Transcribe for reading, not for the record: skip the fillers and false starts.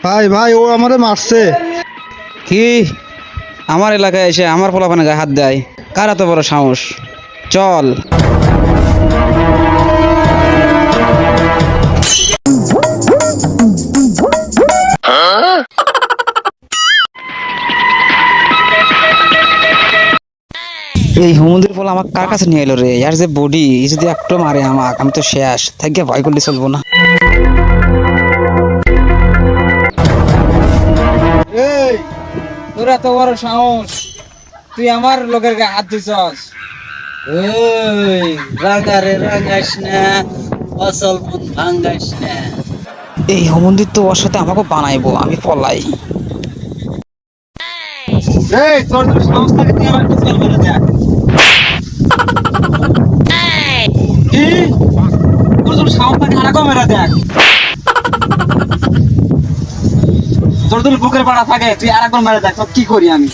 ভাই ভাই ও আমারে মারছে। কি আমার এলাকায় এসে আমার পোলাপানে গায়ে হাত দেয়? কার এত বড় সাহস? চল। এই হুমুদের পোলা আমাকে কার কাছে নিয়ে এলো রে? ইয়ার যে বডি, যদি একটু মারে আমাকে, আমি তো শেষ। থাকিয়ে ভয় করলে চলবো না। এই তোর এত বড় সাহস, তুই আমার লোকের গায়ে হাত দিছস? ওই রাগারে রাগাস না, অসল মন ভাঙ্গাস না। এই হুমন্দির তো ওর সাথে আমাকে বানাইবো, আমি পলাই। এই তোর তো সাহস থাকে, তুই আমার পিছন মেরে দেখ। কি? তোর তো সাহস থাকে, আরেকও মেরে দেখ। তোর যদি বুকের পাড়া থাকে, তুই আরেকবার মেরে দেখ, তোর কি করি আমি।